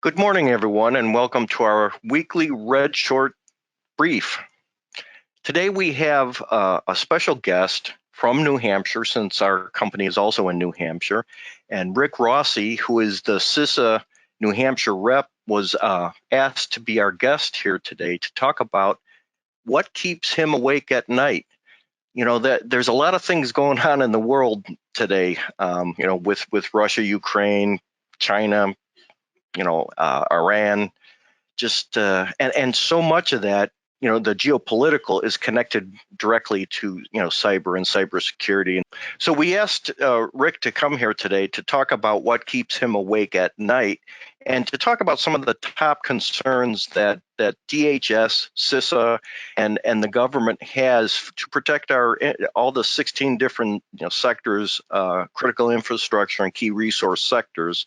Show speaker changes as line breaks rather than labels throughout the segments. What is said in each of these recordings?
Good morning, everyone, and welcome to our weekly Red Short Brief. Today we have a special guest from New Hampshire, since our company is also in New Hampshire, and Rick Rossi, who is the CISA New Hampshire rep, was asked to be our guest here today to talk about what keeps him awake at night. You know, that there's a lot of things going on in the world today, with Russia, Ukraine, China, Iran, and so much of that, the geopolitical is connected directly to cyber and cybersecurity. So we asked Rick to come here today to talk about what keeps him awake at night, and to talk about some of the top concerns that DHS, CISA, and the government has to protect all the 16 different sectors, critical infrastructure and key resource sectors.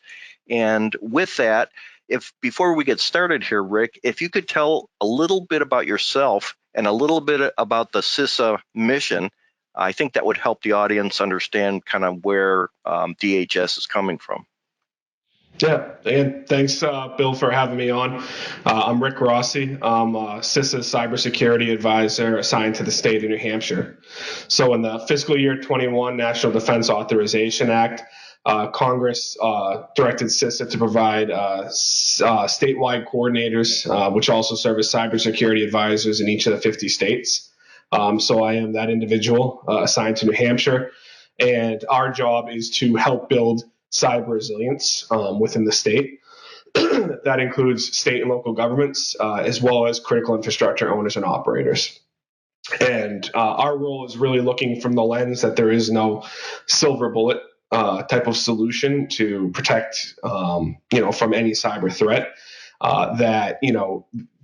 And with that, if before we get started here, Rick, if you could tell a little bit about yourself and a little bit about the CISA mission, I think that would help the audience understand kind of where DHS is coming from.
Yeah, and thanks, Bill, for having me on. I'm Rick Rossi. I'm a CISA cybersecurity advisor assigned to the state of New Hampshire. So in the fiscal year 21 National Defense Authorization Act, Congress directed CISA to provide statewide coordinators, which also serve as cybersecurity advisors in each of the 50 states. So I am that individual assigned to New Hampshire, and our job is to help build cyber resilience within the state. That includes state and local governments, as well as critical infrastructure owners and operators. And our role is really looking from the lens that there is no silver bullet type of solution to protect, from any cyber threat. That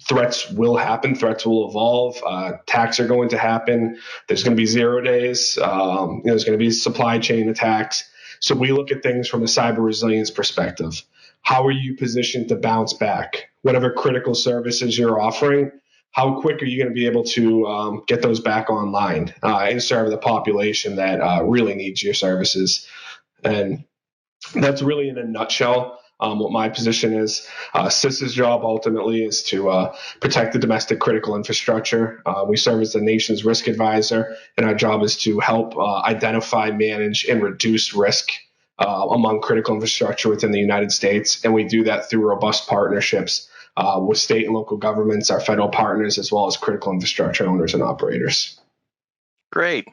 threats will happen, threats will evolve, attacks are going to happen. There's going to be 0 days. There's going to be supply chain attacks. So we look at things from a cyber resilience perspective. How are you positioned to bounce back? Whatever critical services you're offering, how quick are you going to be able to get those back online and serve the population that really needs your services? And that's really in a nutshell what my position is. CISA's job ultimately is to protect the domestic critical infrastructure. We serve as the nation's risk advisor, and our job is to help identify, manage, and reduce risk among critical infrastructure within the United States. And we do that through robust partnerships with state and local governments, our federal partners, as well as critical infrastructure owners and operators.
Great.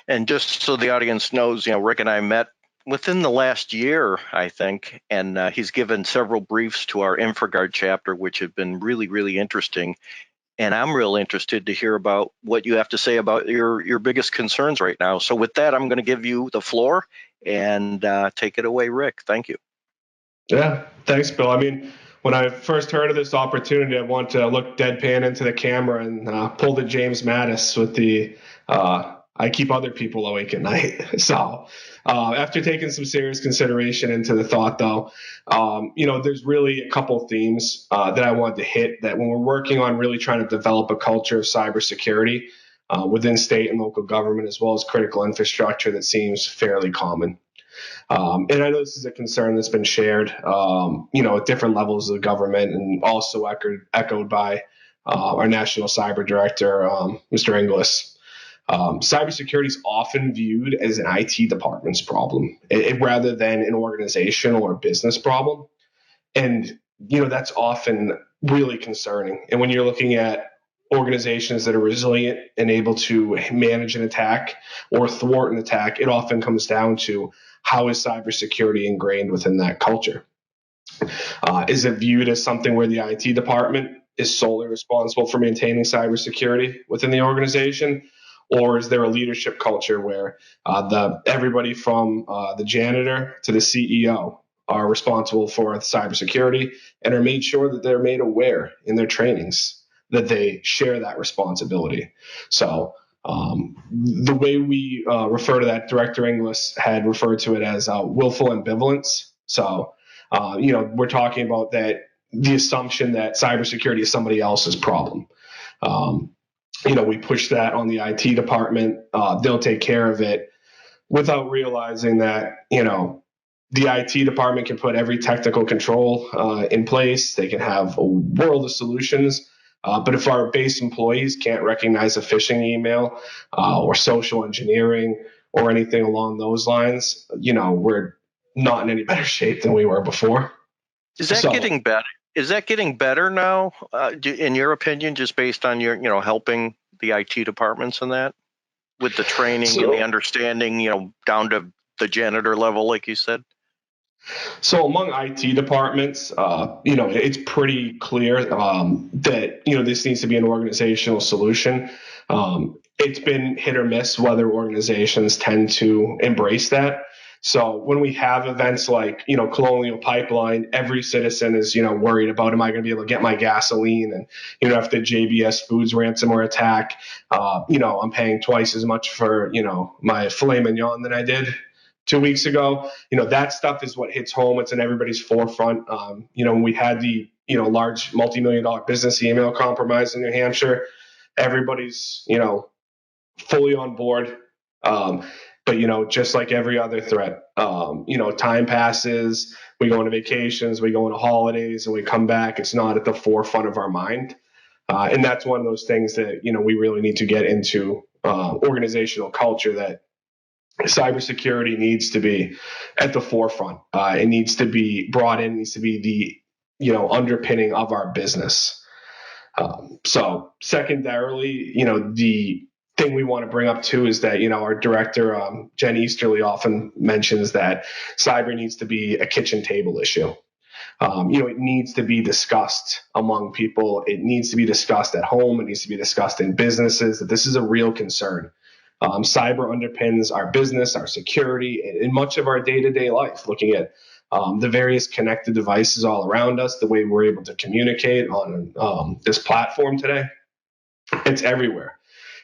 And just so the audience knows, Rick and I met within the last year, I think, and he's given several briefs to our InfraGard chapter, which have been really, really interesting. And I'm real interested to hear about what you have to say about your biggest concerns right now. So with that, I'm going to give you the floor and take it away, Rick. Thank you.
Yeah, thanks, Bill. I mean, when I first heard of this opportunity, I want to look deadpan into the camera and pull the James Mattis with the I keep other people awake at night. So after taking some serious consideration into the thought, though, there's really a couple themes that I wanted to hit that when we're working on really trying to develop a culture of cybersecurity within state and local government, as well as critical infrastructure, that seems fairly common. And I know this is a concern that's been shared, at different levels of the government, and also echoed by our national cyber director, Mr. Inglis. Cybersecurity is often viewed as an IT department's problem, rather than an organizational or business problem. And, that's often really concerning. And when you're looking at organizations that are resilient and able to manage an attack or thwart an attack, it often comes down to how is cybersecurity ingrained within that culture? Is it viewed as something where the IT department is solely responsible for maintaining cybersecurity within the organization? Or is there a leadership culture where everybody from the janitor to the CEO are responsible for cybersecurity and are made sure that they're made aware in their trainings that they share that responsibility? So the way we refer to that, Director Inglis had referred to it as willful ambivalence. So, we're talking about that, the assumption that cybersecurity is somebody else's problem. We push that on the IT department. They'll take care of it without realizing that, the IT department can put every technical control in place. They can have a world of solutions. But if our base employees can't recognize a phishing email or social engineering or anything along those lines, we're not in any better shape than we were before.
Is that getting better? Is that getting better now, in your opinion, just based on your, helping the IT departments and that with the training and the understanding, down to the janitor level, like you said?
So among IT departments, it's pretty clear that, this needs to be an organizational solution. It's been hit or miss whether organizations tend to embrace that. So when we have events like, Colonial Pipeline, every citizen is, worried about, am I going to be able to get my gasoline? And, if the JBS Foods ransomware attack, I'm paying twice as much for, my filet mignon than I did 2 weeks ago. That stuff is what hits home. It's in everybody's forefront. When we had the, large multi-million-dollar business email compromise in New Hampshire, everybody's, fully on board. But, just like every other threat, time passes, we go on vacations, we go on holidays, and we come back. It's not at the forefront of our mind. And that's one of those things that, we really need to get into organizational culture, that cybersecurity needs to be at the forefront. It needs to be brought in, needs to be the, underpinning of our business. So secondarily, the thing we want to bring up too is that, our director, Jen Easterly, often mentions that cyber needs to be a kitchen table issue. It needs to be discussed among people. It needs to be discussed at home. It needs to be discussed in businesses, that this is a real concern. Cyber underpins our business, our security, and much of our day-to-day life, looking at the various connected devices all around us, the way we're able to communicate on this platform today. It's everywhere.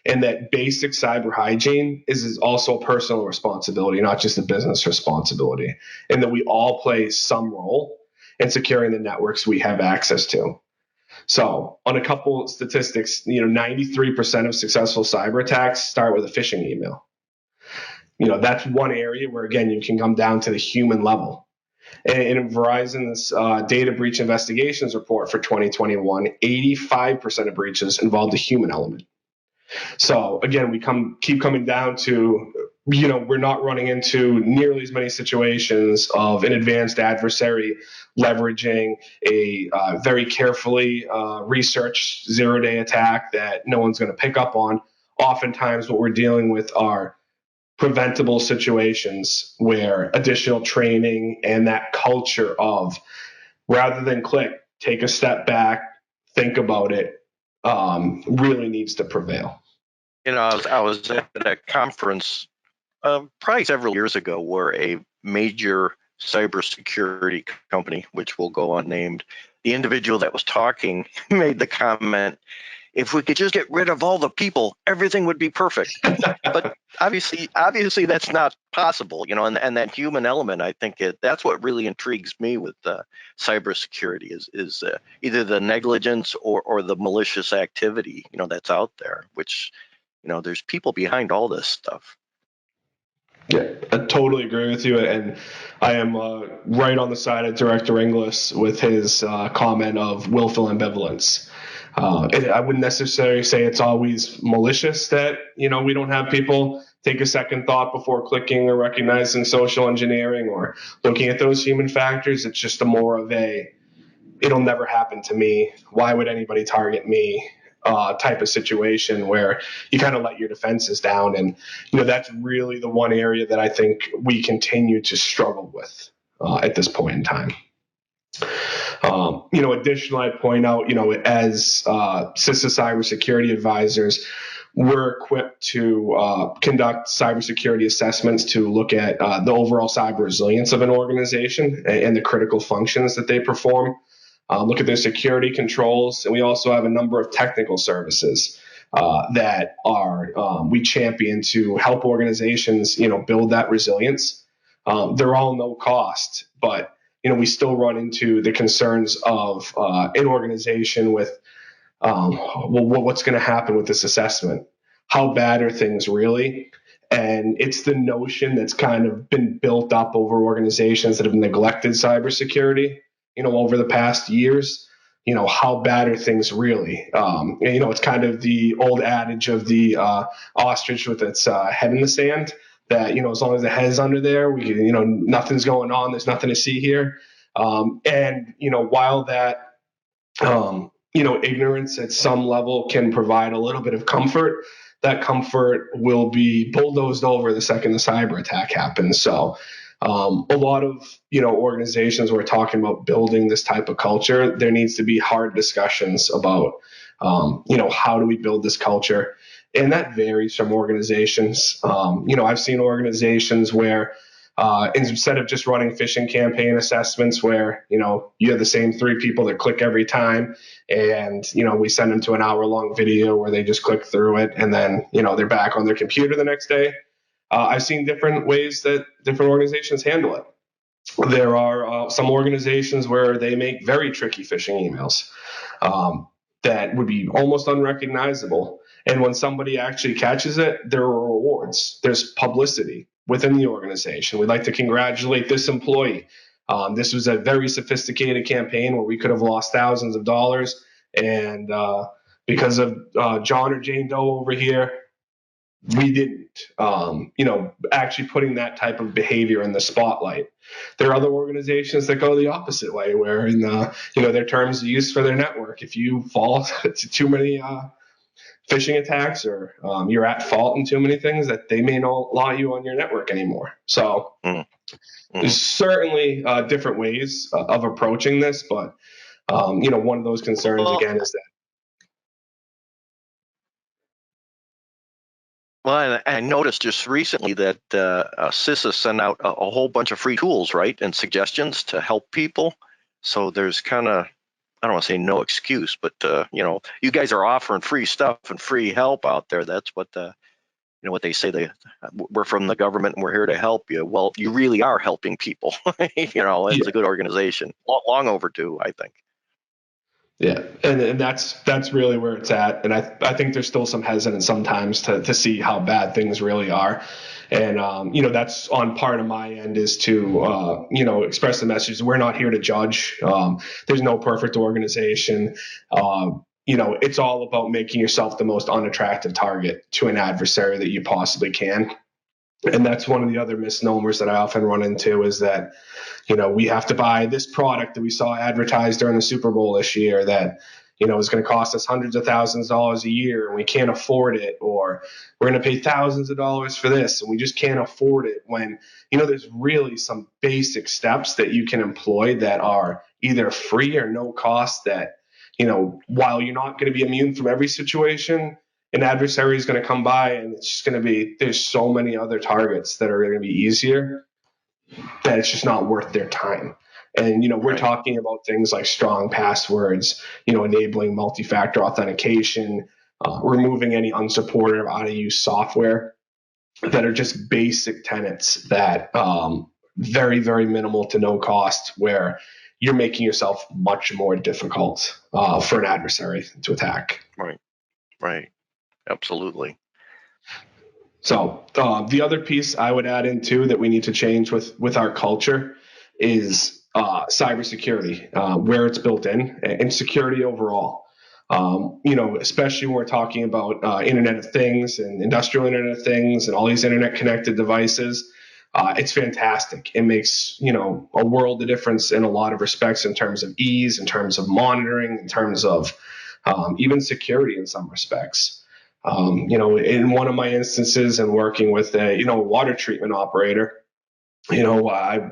And that basic cyber hygiene is also a personal responsibility, not just a business responsibility. And that we all play some role in securing the networks we have access to. So on a couple of statistics, 93% of successful cyber attacks start with a phishing email. That's one area where, again, you can come down to the human level. And in Verizon's data breach investigations report for 2021, 85% of breaches involved a human element. So again, we keep coming down to, we're not running into nearly as many situations of an advanced adversary leveraging a very carefully researched zero-day attack that no one's going to pick up on. Oftentimes what we're dealing with are preventable situations where additional training and that culture of, rather than click, take a step back, think about it, really needs to prevail.
I was at a conference probably several years ago where a major cybersecurity company, which will go unnamed, the individual that was talking made the comment, if we could just get rid of all the people, everything would be perfect. But obviously that's not possible, and that human element, I think that's what really intrigues me with cybersecurity is either the negligence or the malicious activity, that's out there, which, there's people behind all this stuff.
Yeah, I totally agree with you. And I am right on the side of Director Inglis with his comment of willful ambivalence. I wouldn't necessarily say it's always malicious that, we don't have people take a second thought before clicking or recognizing social engineering or looking at those human factors. It's just more of it'll never happen to me. Why would anybody target me? Type of situation where you kind of let your defenses down. And, that's really the one area that I think we continue to struggle with at this point in time. Additionally, I'd point out, as CISA cybersecurity advisors, we're equipped to conduct cybersecurity assessments to look at the overall cyber resilience of an organization and the critical functions that they perform. Look at their security controls, and we also have a number of technical services that we champion to help organizations, build that resilience. They're all no cost, but we still run into the concerns of an organization with, what's going to happen with this assessment? How bad are things really? And it's the notion that's kind of been built up over organizations that have neglected cybersecurity, over the past years. How bad are things really? It's kind of the old adage of the ostrich with its head in the sand, that, as long as the head is under there, nothing's going on. There's nothing to see here. While that, ignorance at some level can provide a little bit of comfort, that comfort will be bulldozed over the second the cyber attack happens. So a lot of organizations who are talking about building this type of culture, there needs to be hard discussions about how do we build this culture, and that varies from organizations. I've seen organizations where instead of just running phishing campaign assessments where you have the same 3 people that click every time, and we send them to an hour-long video where they just click through it, and then they're back on their computer the next day. I've seen different ways that different organizations handle it. There are some organizations where they make very tricky phishing emails that would be almost unrecognizable. And when somebody actually catches it, there are rewards. There's publicity within the organization. We'd like to congratulate this employee. This was a very sophisticated campaign where we could have lost thousands of dollars. And because of John or Jane Doe over here, we didn't. Actually putting that type of behavior in the spotlight. There are other organizations that go the opposite way, where in their terms of use for their network, if you fall to too many phishing attacks, or you're at fault in too many things, that they may not allow you on your network anymore. So there's certainly different ways of approaching this, but one of those concerns again is that.
Well, I noticed just recently that CISA sent out a whole bunch of free tools, right, and suggestions to help people. So there's kind of, I don't want to say no excuse, but you guys are offering free stuff and free help out there. That's what what they say. We're from the government and we're here to help you. Well, you really are helping people. It's a good organization, long overdue, I think.
Yeah, and that's really where it's at. And I think there's still some hesitance sometimes to see how bad things really are. And, that's on part of my end, is to, express the message. We're not here to judge. There's no perfect organization. It's all about making yourself the most unattractive target to an adversary that you possibly can. And that's one of the other misnomers that I often run into, is that, we have to buy this product that we saw advertised during the Super Bowl this year that, is going to cost us hundreds of thousands of dollars a year, and we can't afford it. Or we're going to pay thousands of dollars for this and we just can't afford it, when, there's really some basic steps that you can employ that are either free or no cost, that, while you're not going to be immune from every situation, an adversary is going to come by, and it's just going to be, there's so many other targets that are going to be easier, that it's just not worth their time. And, we're talking about things like strong passwords, enabling multi-factor authentication, removing any unsupported or out of use software, that are just basic tenets that very, very minimal to no cost, where you're making yourself much more difficult for an adversary to attack.
Right. Absolutely.
So the other piece I would add in too, that we need to change with our culture, is cybersecurity, where it's built in, and security overall. Especially when we're talking about Internet of Things and industrial Internet of Things and all these Internet connected devices. It's fantastic. It makes, a world of difference in a lot of respects, in terms of ease, in terms of monitoring, in terms of even security in some respects. In one of my instances, and working with a water treatment operator, I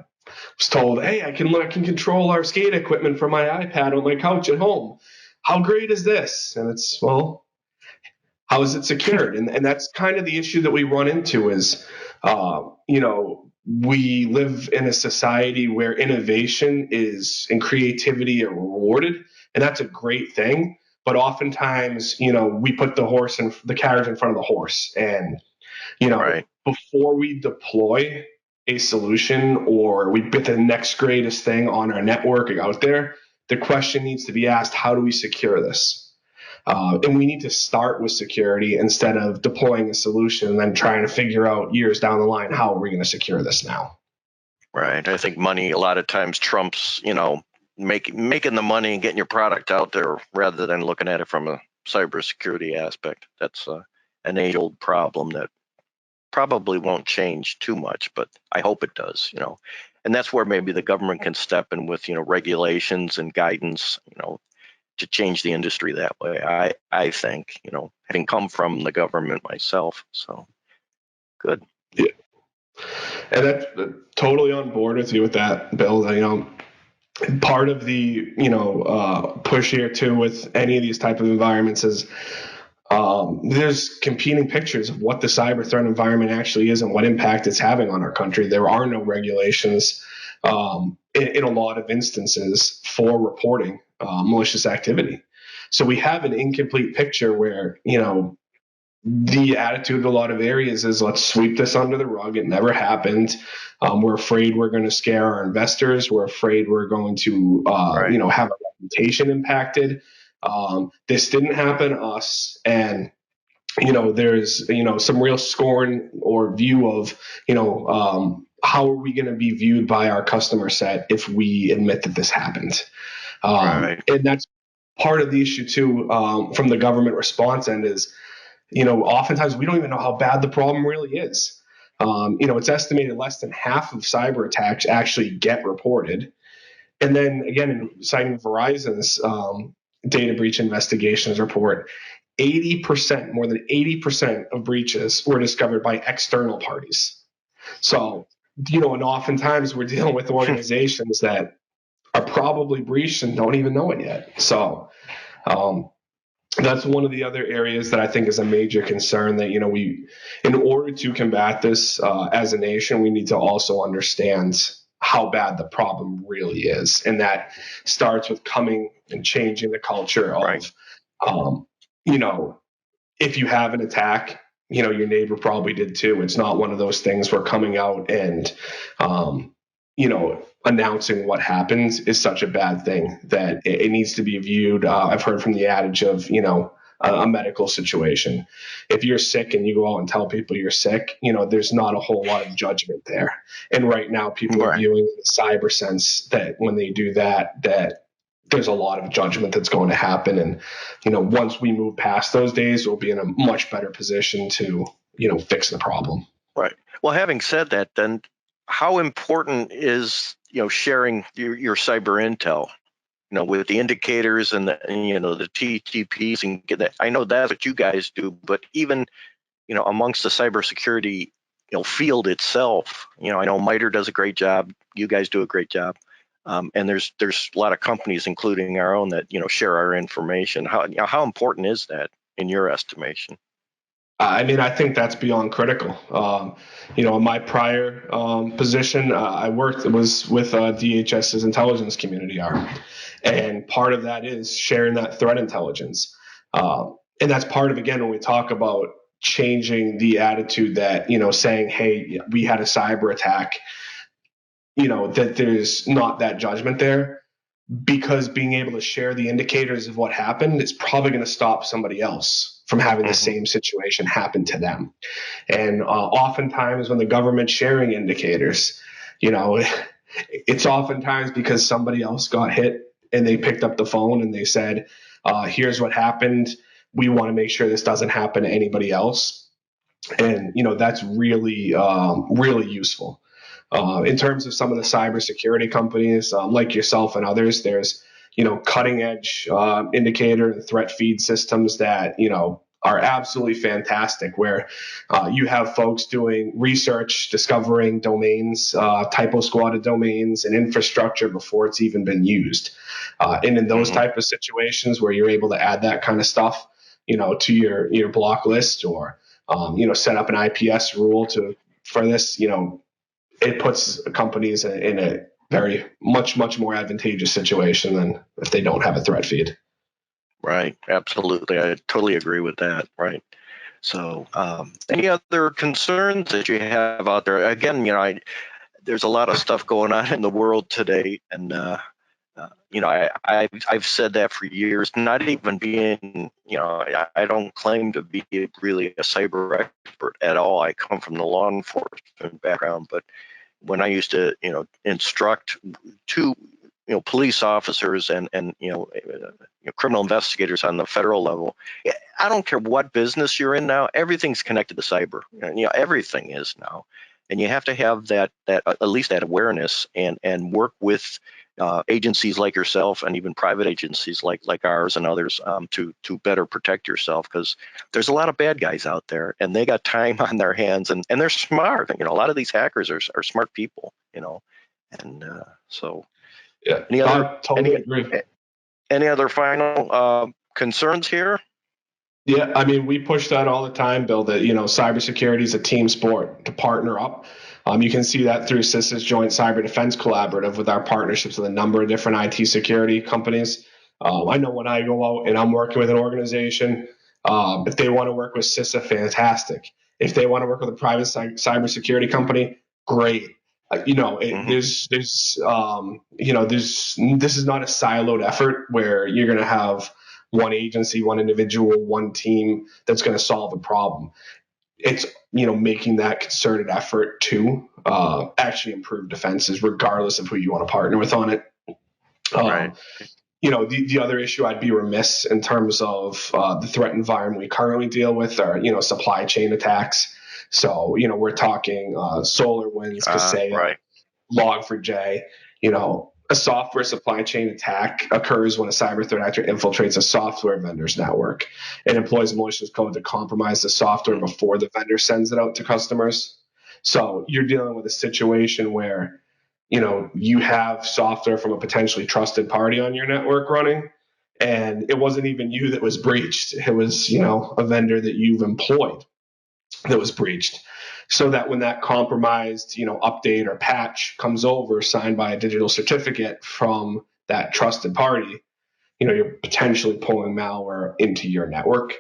was told, hey, I can control our SCADA equipment from my iPad on my couch at home. How great is this? And it's, well, how is it secured? And that's kind of the issue that we run into, is, we live in a society where innovation and creativity are rewarded, and that's a great thing. But oftentimes, we put the carriage in front of the horse, and, before we deploy a solution, or we put the next greatest thing on our network out there, the question needs to be asked: how do we secure this? And we need to start with security instead of deploying a solution and then trying to figure out years down the line, how are we going to secure this now?
Right. I think money a lot of times trumps, making the money and getting your product out there rather than looking at it from a cybersecurity aspect. That's an age-old problem that probably won't change too much, but I hope it does. And that's where maybe the government can step in with, regulations and guidance, to change the industry that way. I think, having come from the government myself. So good.
Yeah. And that's totally on board with you with that, Bill. Part of the push here too with any of these type of environments is there's competing pictures of what the cyber threat environment actually is and what impact it's having on our country. There are no regulations in a lot of instances for reporting malicious activity. So we have an incomplete picture where, the attitude in a lot of areas is let's sweep this under the rug. It never happened. We're afraid we're going to scare our investors. We're afraid we're going to,
Right.
have a reputation impacted. This didn't happen to us. And, there's, some real scorn or view of, how are we going to be viewed by our customer set if we admit that this happened?
Right.
And that's part of the issue too, from the government response end is, oftentimes we don't even know how bad the problem really is. It's estimated less than half of cyber attacks actually get reported. And then again, citing Verizon's data breach investigations report, 80%, more than 80% of breaches were discovered by external parties. So, and oftentimes we're dealing with organizations that are probably breached and don't even know it yet. So, that's one of the other areas that I think is a major concern that, we, in order to combat this as a nation, we need to also understand how bad the problem really is. And that starts with coming and changing the culture of,
Right.
If you have an attack, your neighbor probably did too. It's not one of those things where coming out and, announcing what happens is such a bad thing that it needs to be viewed. I've heard from the adage of, a medical situation. If you're sick and you go out and tell people you're sick, there's not a whole lot of judgment there. And right now people are viewing the cyber sense that when they do that there's a lot of judgment that's going to happen. And, once we move past those days, we'll be in a much better position to, fix the problem.
Right. Well, having said that, then how important is, sharing your cyber intel, with the indicators and the TTPs and get that? I know that's what you guys do, but even, amongst the cybersecurity, field itself, I know MITRE does a great job. You guys do a great job. And there's a lot of companies, including our own, that share our information. How important is that in your estimation?
I think that's beyond critical. In my prior position, I was with DHS's intelligence community arm, and part of that is sharing that threat intelligence. And that's part of, again, when we talk about changing the attitude that, saying, hey, we had a cyber attack, that there's not that judgment there, because being able to share the indicators of what happened is probably going to stop somebody else from having the same situation happen to them. And oftentimes when the government's sharing indicators, it's oftentimes because somebody else got hit and they picked up the phone and they said, here's what happened. We want to make sure this doesn't happen to anybody else. And, that's really, really useful. In terms of some of the cybersecurity companies, like yourself and others, there's, cutting edge indicator and threat feed systems that, are absolutely fantastic, where you have folks doing research, discovering domains, typo squatted domains and infrastructure before it's even been used. And in those type of situations where you're able to add that kind of stuff, to your block list, or, set up an IPS rule for this, it puts companies in a very much more advantageous situation than if they don't have a threat feed.
Right. Absolutely. I totally agree with that. Right. So, any other concerns that you have out there? Again, there's a lot of stuff going on in the world today, and I've said that for years. Not even being, I don't claim to be really a cyber expert at all. I come from the law enforcement background, but when I used to, instruct two, police officers and criminal investigators on the federal level, I don't care what business you're in now. Everything's connected to cyber. Everything is now, and you have to have that at least that awareness and work with agencies like yourself and even private agencies like ours and others to better protect yourself, because there's a lot of bad guys out there and they got time on their hands, and they're smart. A lot of these hackers are smart people, and so
Yeah,
any other
I totally agree.
any other final concerns here?
Yeah, I mean, we push that all the time, Bill, that, cybersecurity is a team sport to partner up. You can see that through CISA's Joint Cyber Defense Collaborative with our partnerships with a number of different IT security companies. I know when I go out and I'm working with an organization, if they want to work with CISA, fantastic. If they want to work with a private cybersecurity company, great. There's this is not a siloed effort where you're going to have one agency, one individual, one team that's going to solve a problem. It's making that concerted effort to actually improve defenses, regardless of who you want to partner with on it.
Right.
The other issue I'd be remiss in terms of the threat environment we currently deal with are supply chain attacks. So we're talking Solarwinds, CISA,
Right.
Log4j. A software supply chain attack occurs when a cyber threat actor infiltrates a software vendor's network and employs malicious code to compromise the software before the vendor sends it out to customers. So you're dealing with a situation where you have software from a potentially trusted party on your network running, and it wasn't even you that was breached. It was a vendor that you've employed that was breached, so that when that compromised update or patch comes over signed by a digital certificate from that trusted party, you're potentially pulling malware into your network.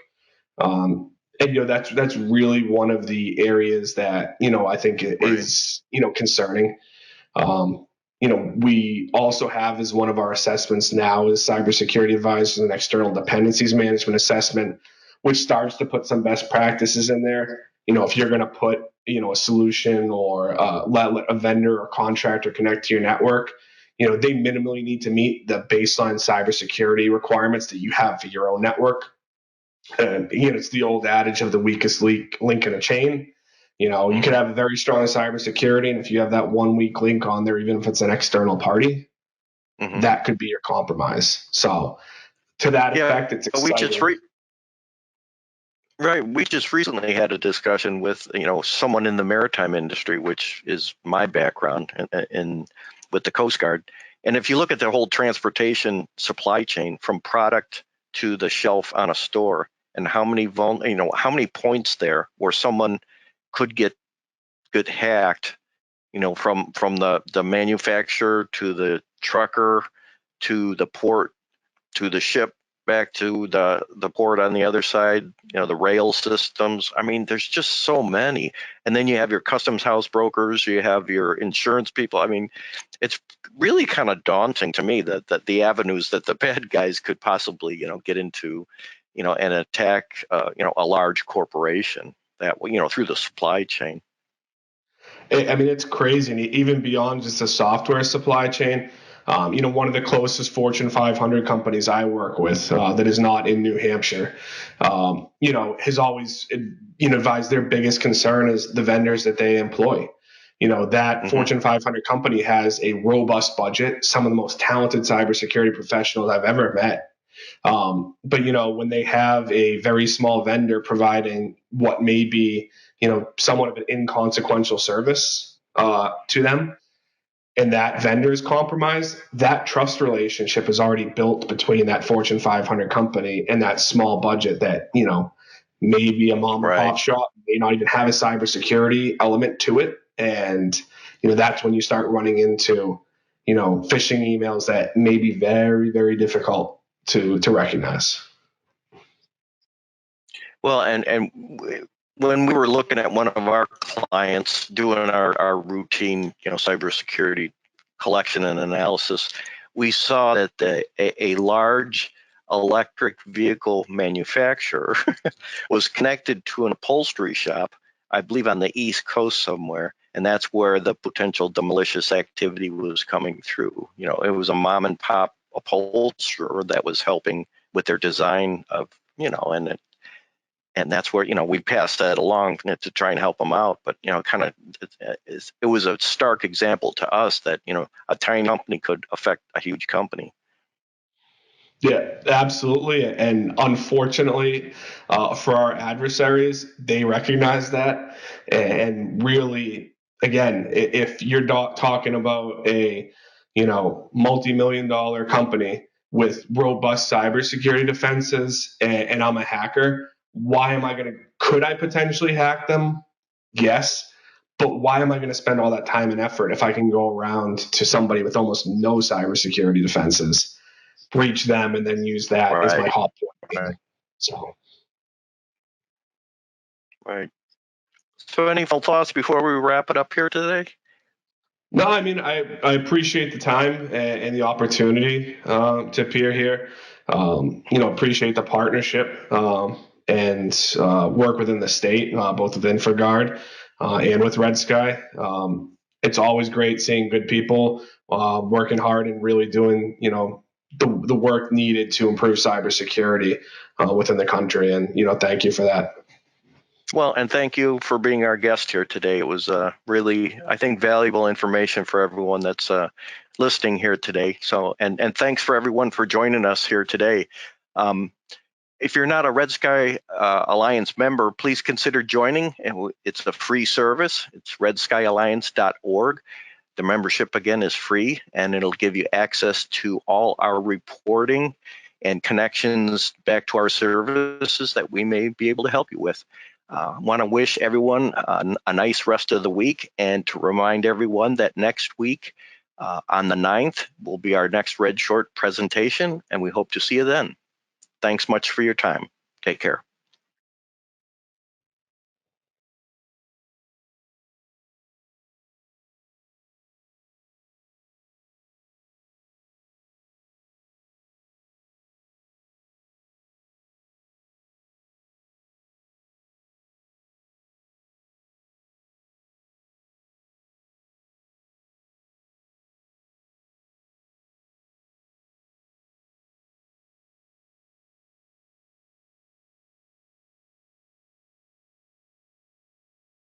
And that's really one of the areas that I think is concerning. We also have as one of our assessments now is cybersecurity advisors and external dependencies management assessment, which starts to put some best practices in there. If you're going to put a solution or let a vendor or contractor connect to your network, they minimally need to meet the baseline cybersecurity requirements that you have for your own network. It's the old adage of the weakest link in a chain. You could have a very strong cybersecurity, and if you have that one weak link on there, even if it's an external party, that could be your compromise. So, to that effect, it's exciting.
We just recently had a discussion with someone in the maritime industry, which is my background, and with the Coast Guard. And if you look at the whole transportation supply chain from product to the shelf on a store, and how many points there where someone could get hacked, from the manufacturer to the trucker to the port to the ship back to the port on the other side, the rail systems. I mean, there's just so many. And then you have your customs house brokers, you have your insurance people. I mean, it's really kind of daunting to me that the avenues that the bad guys could possibly, get into, and attack, a large corporation that, through the supply chain.
I mean, it's crazy. And even beyond just the software supply chain, one of the closest Fortune 500 companies I work with that is not in New Hampshire, has always advised their biggest concern is the vendors that they employ. That Fortune 500 company has a robust budget, some of the most talented cybersecurity professionals I've ever met. But when they have a very small vendor providing what may be somewhat of an inconsequential service to them, and that vendor is compromised, that trust relationship is already built between that Fortune 500 company and that small budget that may be a mom and pop shop, may not even have a cybersecurity element to it, and that's when you start running into phishing emails that may be very, very difficult to recognize.
Well, and when we were looking at one of our clients doing our routine, cybersecurity collection and analysis, we saw that a large electric vehicle manufacturer was connected to an upholstery shop, I believe on the East Coast somewhere, and that's where the potential malicious activity was coming through. It was a mom and pop upholsterer that was helping with their design of, and that's where, we passed that along to try and help them out. But, kind of, it was a stark example to us that, a tiny company could affect a huge company.
Yeah, absolutely. And unfortunately, for our adversaries, they recognize that. And really, again, if you're talking about a, multi-million dollar company with robust cybersecurity defenses, and I'm a hacker, why am I could I potentially hack them? Yes. But why am I going to spend all that time and effort if I can go around to somebody with almost no cybersecurity defenses, breach them, and then use that as my
Right.
hot point?
Right.
So,
Right. So any final thoughts before we wrap it up here today?
no, I mean, I appreciate the time and the opportunity to appear here. Appreciate the partnership and work within the state, both with InfraGard and with Red Sky. It's always great seeing good people working hard and really doing, the work needed to improve cybersecurity within the country. And, thank you for that.
Well, and thank you for being our guest here today. It was really, I think, valuable information for everyone that's listening here today. So, and thanks for everyone for joining us here today. If you're not a Red Sky Alliance member, please consider joining. It's a free service. It's redskyalliance.org. The membership, again, is free, and it'll give you access to all our reporting and connections back to our services that we may be able to help you with. I want to wish everyone a nice rest of the week, and to remind everyone that next week on the 9th will be our next Red Short presentation, and we hope to see you then. Thanks much for your time. Take care.